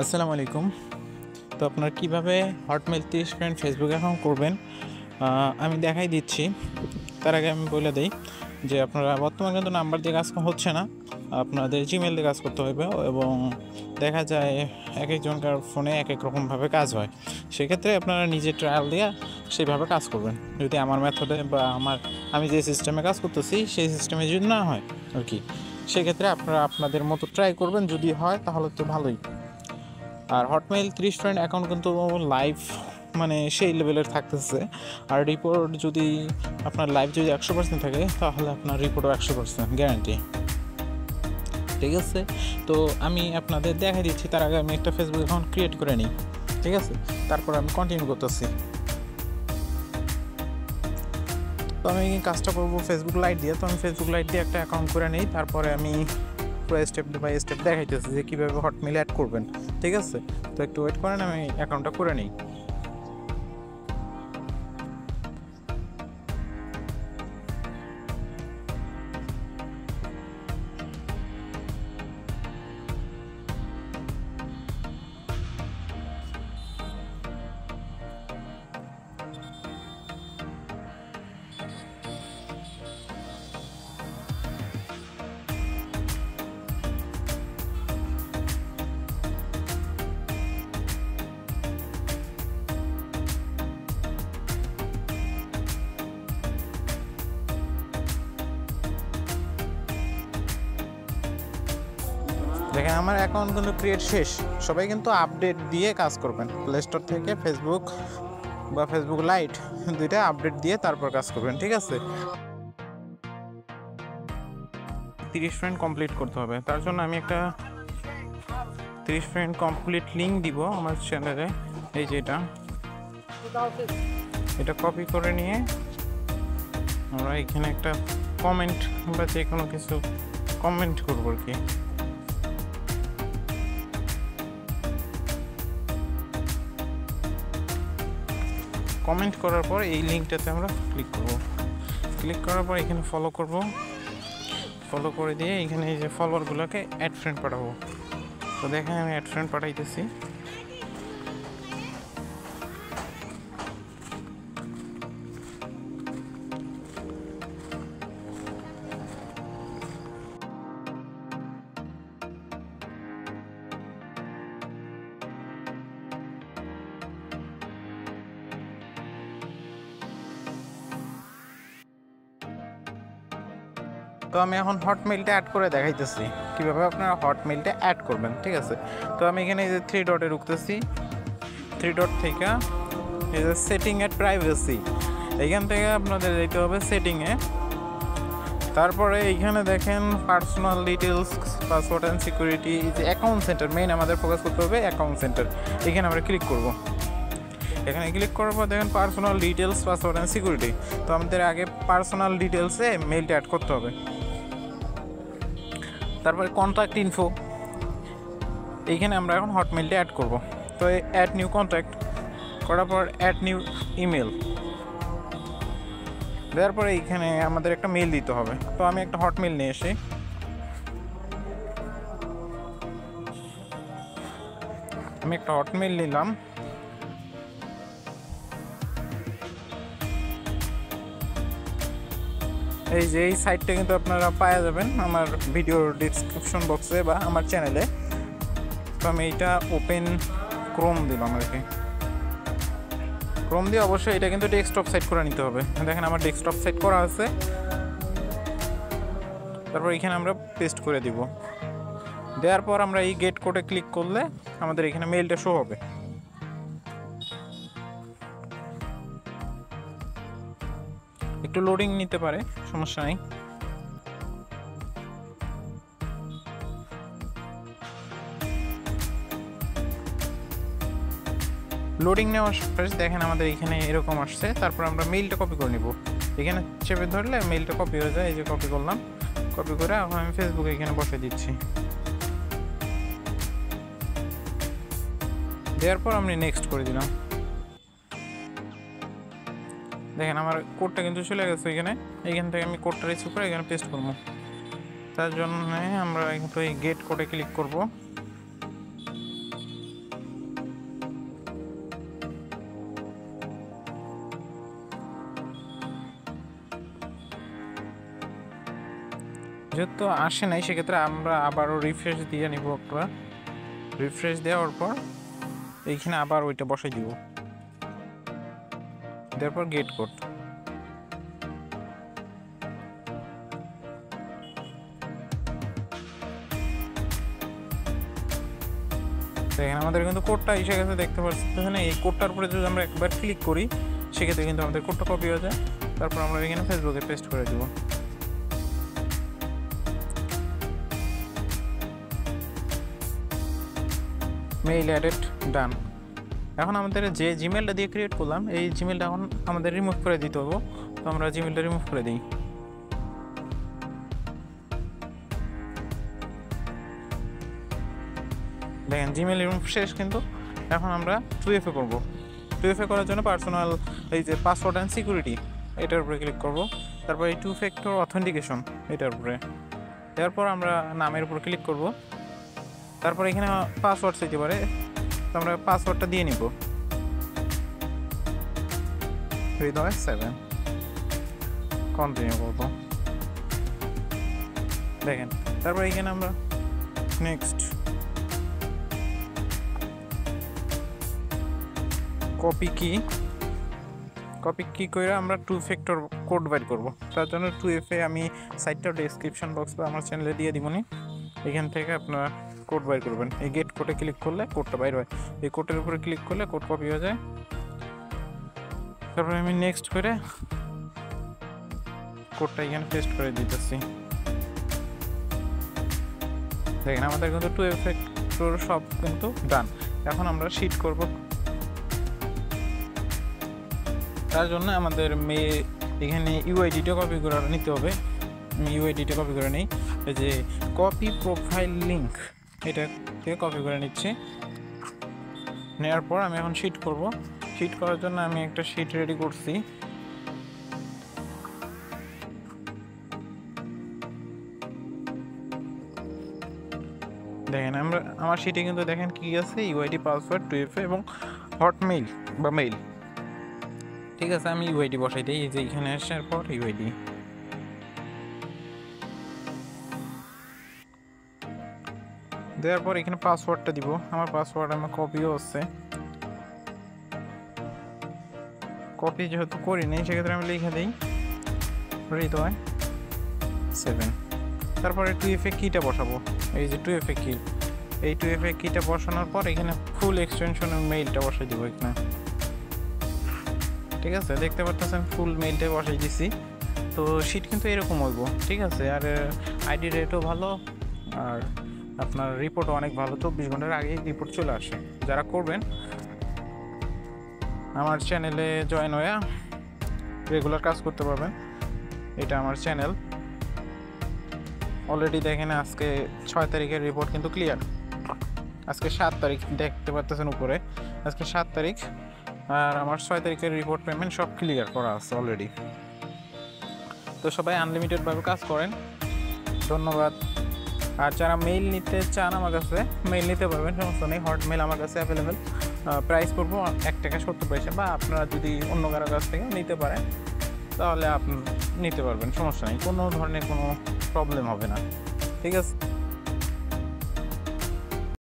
আসসালামু আলাইকুম। তো আপনারা কিভাবে হটমেল 30 ফ্রেন্ড ফেসবুক অ্যাকাউন্ট করবেন আমি দেখাই দিচ্ছি। তার আগে আমি বলে দিই যে আপনারা বর্তমানে কিন্তু নাম্বার দিয়ে কাজ হচ্ছে না, আপনাদের জিমেল দিয়ে কাজ করতে হবে এবং দেখা যায় এক একজনকার ফোনে এক এক রকমভাবে কাজ হয়। সেক্ষেত্রে আপনারা নিজে ট্রায়াল দিয়ে সেইভাবে কাজ করবেন। যদি আমার মেথডে বা আমি যে সিস্টেমে কাজ করতেছি সেই সিস্টেমে যদি না হয় আর কি, সেক্ষেত্রে আপনারা আপনাদের মতো ট্রাই করবেন। যদি হয় তাহলে তো ভালোই। আর হটমেইল 30 ফ্রেন্ড অ্যাকাউন্ট কিন্তু লাইভ মানে সেই লেভেলের থাকতেছে। আর রিপোর্ট যদি আপনার লাইভ যদি 100% থাকে তাহলে আপনার রিপোর্টও 100% গ্যারান্টি। ঠিক আছে, তো আমি আপনাদের দেখা দিচ্ছি। তার আগে আমি একটা ফেসবুক অ্যাকাউন্ট ক্রিয়েট করে নিই। ঠিক আছে, তারপর আমি কন্টিনিউ করতেছি। তো আমি কাজটা করবো ফেসবুক লাইট দিয়ে। তো আমি ফেসবুক লাইট দিয়ে একটা অ্যাকাউন্ট করে নিই, তারপরে আমি পুরো স্টেপ বাই স্টেপ দেখাইতেছি যে কীভাবে হটমেইল অ্যাড করবেন। ঠিক আছে, তো একটু ওয়েট করেন, আমি অ্যাকাউন্টটা করে নিই। দেখেন আমার অ্যাকাউন্ট কিন্তু ক্রিয়েট শেষ। সবাই কিন্তু আপডেট দিয়ে কাজ করবেন। প্লে স্টোর থেকে ফেসবুক বা ফেসবুক লাইট দুইটা আপডেট দিয়ে তারপর কাজ করবেন। ঠিক আছে, 30 ফ্রেন্ড কমপ্লিট করতে হবে। তার জন্য আমি একটা 30 ফ্রেন্ড কমপ্লিট লিঙ্ক দিব আমার চ্যানেলে। এই যে এটা কপি করে নিয়ে আমরা এখানে একটা কমেন্ট বা যে কোনো কিছু কমেন্ট করবো আর কি। কমেন্ট করার পর এই লিঙ্কটাতে আমরা ক্লিক করব। ক্লিক করার পর এখানে ফলো করব। ফলো করে দিয়ে এখানে এই যে ফলোয়ারগুলোকে অ্যাড ফ্রেন্ড পাঠাবো। তো দেখেন আমি অ্যাড ফ্রেন্ড পাঠাইতেছি। তো আমি এখন হটমেইলটা অ্যাড করে দেখাইতেছি কীভাবে আপনারা হটমেইলটা অ্যাড করবেন। ঠিক আছে, তো আমি এখানে এই যে 3 ডটে ঢুকতেছি। 3 ডট থেকে এই যে সেটিং অ্যাট প্রাইভেসি, এইখান থেকে আপনাদের যেতে হবে সেটিংয়ে। তারপরে এইখানে দেখেন personal details, password and security, যে অ্যাকাউন্ট সেন্টার, মেইন আমাদের ফোকাস করতে হবে অ্যাকাউন্ট সেন্টার। এখানে আমরা ক্লিক করব। এখানে ক্লিক করার পর দেখেন personal details, password and security. তো আমাদের আগে পার্সোনাল ডিটেলসে মেইলটা অ্যাড করতে হবে। তারপরে কন্ট্যাক্ট ইনফো, এইখানে আমরা এখন হটমেইলটা অ্যাড করব। তো অ্যাড নিউ কন্ট্যাক্ট করার পর অ্যাড নিউ ইমেল দেওয়ার পরে এইখানে আমাদের একটা মেল দিতে হবে। তো আমি একটা হটমেইল নিয়ে এসে আমি একটা হটমেইল নিলাম। এই যে এই সাইটটা কিন্তু আপনারা পাওয়া যাবেন আমার ভিডিওর ডিসক্রিপশন বক্সে বা আমার চ্যানেলে। তো আমি এইটা ওপেন ক্রোম দিলাম আর কি। ক্রোম দিয়ে অবশ্যই এটা কিন্তু ডেস্কটপ সেট করে নিতে হবে। দেখেন আমার ডেস্কটপ সেট করা আছে। তারপর এখানে আমরা পেস্ট করে দিব। দেওয়ার পর আমরা এই গেট কোডে ক্লিক করলে আমাদের এখানে মেইলটা শো হবে। একটু লোডিং নিতে পারে, সমস্যা নেই। লোডিং নেওয়ার পরে দেখেন আমাদের এখানে এরকম আসছে। তারপর আমরা মেইলটা কপি করে নিব। এখানে চেপে ধরলে মেইলটা কপি হয়ে যায়। এই যে কপি করলাম, কপি করে এখন আমি ফেসবুকে এখানে বসে দিচ্ছি। দেওয়ার পর আমি নেক্সট করে দিলাম। দেখেন আমার কোডটা কিন্তু চলে গেছে এখানে। এইখান থেকে আমি কোডটা রিসিভ করে এখানে পেস্ট করবো। তার জন্য আমরা কিন্তু এই গেট কোডে ক্লিক করব। যেহেতু আসে নাই সেক্ষেত্রে আমরা আবারও রিফ্রেশ দিয়ে নিব। একটা রিফ্রেশ দেওয়ার পর এইখানে আবার ওইটা বসাই দিব, তারপর গেট কোড। দেখেন আমাদের কিন্তু কোডটা এসে গেছে, দেখতে পাচ্ছেন। এই কোডটার উপরে যদি আমরা একবার ক্লিক করি সেক্ষেত্রে কিন্তু আমাদের কোডটা কপি হয়ে যায়। তারপর আমরা এখানে ফেসবুকে পেস্ট করে দেব। মেইল অ্যাডেড, ডান। এখন আমাদের যে জিমেলটা দিয়ে ক্রিয়েট করলাম এই জিমেলটা এখন আমাদের রিমুভ করে দিতে হবে। তো আমরা জিমেলটা রিমুভ করে দিই। দেখেন জিমেল রিমুভ শেষ, কিন্তু এখন আমরা 2FA করব। 2FA করার জন্য পার্সোনাল এই যে পাসওয়ার্ড অ্যান্ড সিকিউরিটি এটার উপরে ক্লিক করব। তারপর এই 2 ফ্যাক্টর অথেন্টিকেশন এটার উপরে, এরপর আমরা নামের উপর ক্লিক করব। তারপর এখানে পাসওয়ার্ড চাইতে পারে, তো আমরা পাসওয়ার্ডটা দিয়ে নিব, হৃদয় 7। কন্টিনিউ করব। দেখেন তারপর এখানে আমরা নেক্সট কপি কি করে আমরা 2 ফ্যাক্টর কোড বাইর করব। তার জন্য 2FA আমি সাইটটা ডেসক্রিপশন বক্স বা আমার চ্যানেলে দিয়ে দিবনি, এখান থেকে আপনারা কোড বাইর করবেন। এই গেট কোডে ক্লিক করলে কোডটা বাইর হয়, এই কোডের উপরে ক্লিক করলে কোড কপি হয়ে যায়। তারপরে আমি নেক্সট করে কোডটা এখানে পেস্ট করে দিতেছি। দেখেন আমাদের কিন্তু 2FA ফ্যাক্টর সব কিন্তু ডান। এখন আমরা শিট করব। তার জন্য আমাদের এখানে ইউআইডিটা কপি করে নিতে হবে। ইউআইডিটা কপি করে নিই, এই যে কপি প্রোফাইল লিঙ্ক এটা থেকে কপি করে নিচ্ছি। নেওয়ার পর আমি এখন শিট করব। শিট করার জন্য আমি একটা শিট রেডি করছি। দেখেন আমার শিটে কিন্তু দেখেন কি আছে, ইউআইডি, পাসওয়ার্ড, 2FA এবং হটমেইল বা মেইল। ঠিক আছে, আমি ইউআইডি বসাই দিই। এই যে এখানে আসার পর ইউআইডি দেওয়ার পর এখানে পাসওয়ার্ডটা দিব। আমার পাসওয়ার্ড আমার কপিও আছে, কপি যেহেতু করি নেই সেক্ষেত্রে আমি লিখে দিই হৃদয় 7। তারপরে 2FA কিটা বসাবো, এই যে 2FA কি, এই 2FA কিটা বসানোর পর এখানে ফুল এক্সটেনশনের মেইলটা বসাই দিব এখানে। ঠিক আছে, দেখতে পাচ্ছেন ফুল মেইলটা বসাই দিছি। তো শিট কিন্তু এরকম হইব। ঠিক আছে, আর আইডি রেটও ভালো, আর আপনার রিপোর্টও অনেক ভালো। 24 ঘন্টার আগেই রিপোর্ট চলে আসে। যারা করবেন আমার চ্যানেলে জয়েন হয়ে রেগুলার কাজ করতে পারবেন। এটা আমার চ্যানেল। অলরেডি দেখেন আজকে 6 তারিখের রিপোর্ট কিন্তু ক্লিয়ার। আজকে 7 তারিখ, দেখতে পাচ্ছেন উপরে আজকে 7 তারিখ, আর আমার 6 তারিখের রিপোর্ট পেমেন্ট সব ক্লিয়ার করা আছে অলরেডি। তো সবাই আনলিমিটেডভাবে কাজ করেন। ধন্যবাদ। আর যারা মেইল নিতে চান আমার কাছে মেইল নিতে পারবেন, সমস্যা নেই। হটমেইল আমার কাছে অ্যাভেলেবেল। প্রাইস পড়বো 1 টাকা 70 পয়সা, বা আপনারা যদি অন্য কারো কাছ থেকে নিতে পারেন তাহলে আপনি নিতে পারবেন, সমস্যা নেই। কোনো ধরনের কোনো প্রবলেম হবে না। ঠিক আছে।